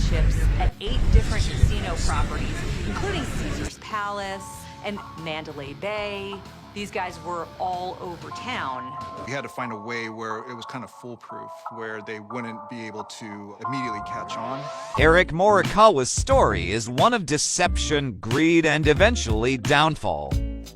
chips at 8 different casino properties, including Caesar's Palace and Mandalay Bay. These guys were all over town. We had to find a way where it was kind of foolproof, where they wouldn't be able to immediately catch on. Eric Morikawa's story is one of deception, greed, and eventually downfall.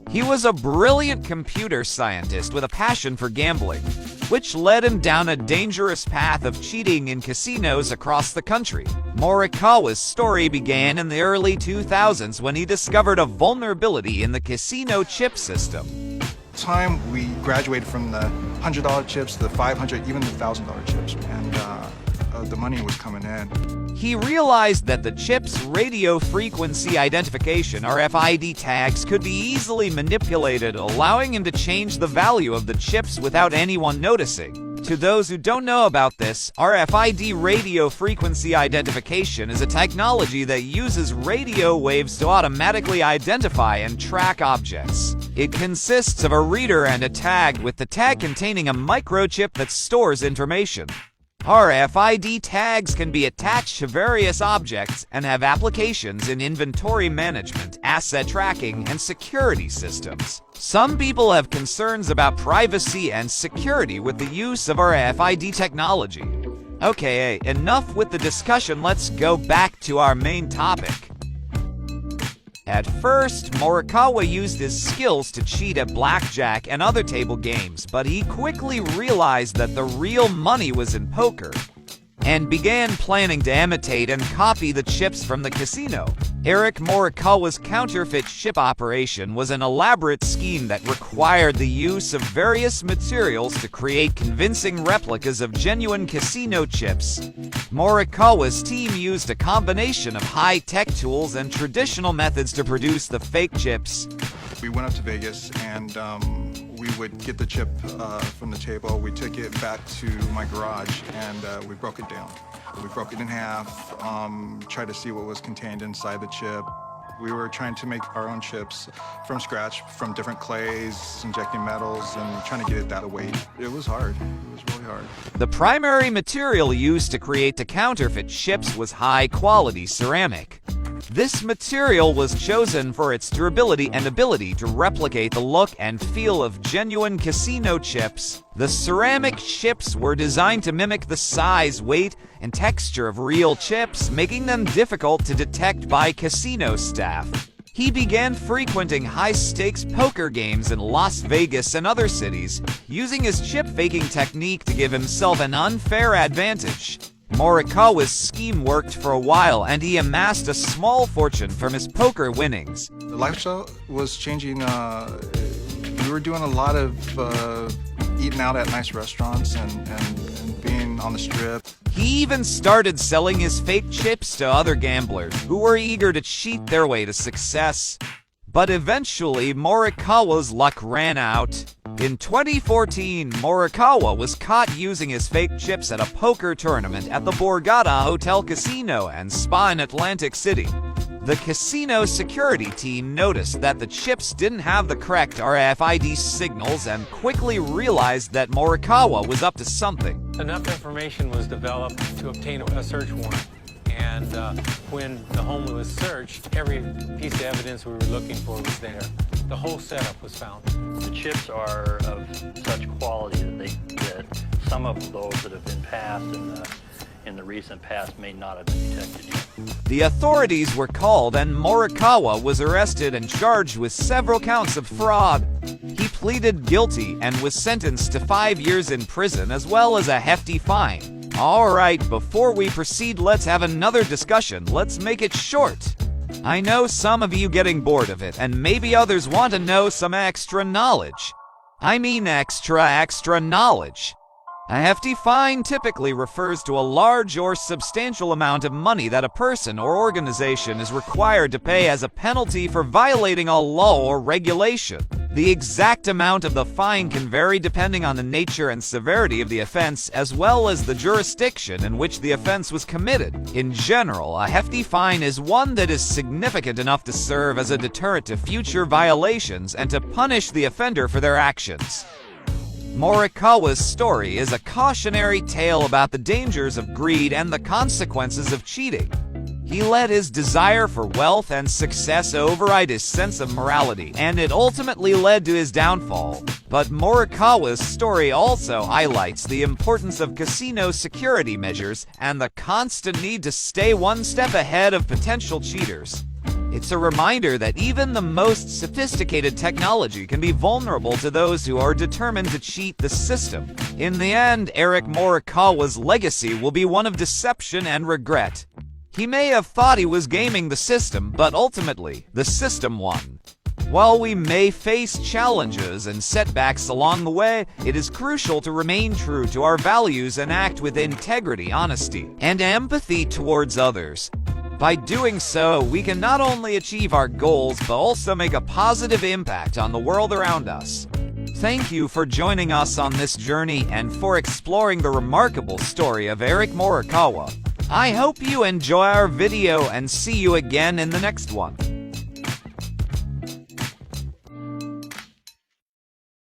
He was a brilliant computer scientist with a passion for gambling, which led him down a dangerous path of cheating in casinos across the country. Morikawa's story began in the early 2000s when he discovered a vulnerability in the casino chip system. Time we graduated from the $100 chips to the $500, even the $1,000 chips, and the money was coming in. He realized that the chip's radio frequency identification, RFID tags, could be easily manipulated, allowing him to change the value of the chips without anyone noticing. To those who don't know about this, RFID radio frequency identification is a technology that uses radio waves to automatically identify and track objects. It consists of a reader and a tag, with the tag containing a microchip that stores information. RFID tags can be attached to various objects and have applications in inventory management, asset tracking, and security systems. Some people have concerns about privacy and security with the use of RFID technology. Okay, enough with the discussion, let's go back to our main topic. At first, Morikawa used his skills to cheat at blackjack and other table games, but he quickly realized that the real money was in poker, and began planning to imitate and copy the chips from the casino. Eric Morikawa's counterfeit chip operation was an elaborate scheme that required the use of various materials to create convincing replicas of genuine casino chips. Morikawa's team used a combination of high-tech tools and traditional methods to produce the fake chips. We went up to Vegas and we would get the chip from the table. We took it back to my garage and we broke it down. We broke it in half, tried to see what was contained inside the chip. We were trying to make our own chips from scratch, from different clays, injecting metals, and trying to get it that weight. It was hard. It was really hard. The primary material used to create the counterfeit chips was high-quality ceramic. This material was chosen for its durability and ability to replicate the look and feel of genuine casino chips. The ceramic chips were designed to mimic the size, weight, and texture of real chips, making them difficult to detect by casino staff. He began frequenting high-stakes poker games in Las Vegas and other cities, using his chip-faking technique to give himself an unfair advantage. Morikawa's scheme worked for a while, and he amassed a small fortune from his poker winnings. The lifestyle was changing. We were doing a lot of eating out at nice restaurants and being on the strip. He even started selling his fake chips to other gamblers who were eager to cheat their way to success. But eventually, Morikawa's luck ran out. In 2014, Morikawa was caught using his fake chips at a poker tournament at the Borgata Hotel Casino and Spa in Atlantic City. The casino security team noticed that the chips didn't have the correct RFID signals and quickly realized that Morikawa was up to something. Enough information was developed to obtain a search warrant. And when the home was searched, every piece of evidence we were looking for was there. The whole setup was found. The chips are of such quality that some of those that have been passed in the recent past may not have been detected yet. The authorities were called and Morikawa was arrested and charged with several counts of fraud. He pleaded guilty and was sentenced to 5 years in prison as well as a hefty fine. Alright, before we proceed, let's have another discussion. Let's make it short. I know some of you getting bored of it, and maybe others want to know some extra knowledge. I mean extra knowledge. A hefty fine typically refers to a large or substantial amount of money that a person or organization is required to pay as a penalty for violating a law or regulation. The exact amount of the fine can vary depending on the nature and severity of the offense, as well as the jurisdiction in which the offense was committed. In general, a hefty fine is one that is significant enough to serve as a deterrent to future violations and to punish the offender for their actions. Morikawa's story is a cautionary tale about the dangers of greed and the consequences of cheating. He let his desire for wealth and success override his sense of morality, and it ultimately led to his downfall. But Morikawa's story also highlights the importance of casino security measures and the constant need to stay one step ahead of potential cheaters. It's a reminder that even the most sophisticated technology can be vulnerable to those who are determined to cheat the system. In the end, Eric Morikawa's legacy will be one of deception and regret. He may have thought he was gaming the system, but ultimately, the system won. While we may face challenges and setbacks along the way, it is crucial to remain true to our values and act with integrity, honesty, and empathy towards others. By doing so, we can not only achieve our goals, but also make a positive impact on the world around us. Thank you for joining us on this journey and for exploring the remarkable story of Eric Morikawa. I hope you enjoy our video and see you again in the next one.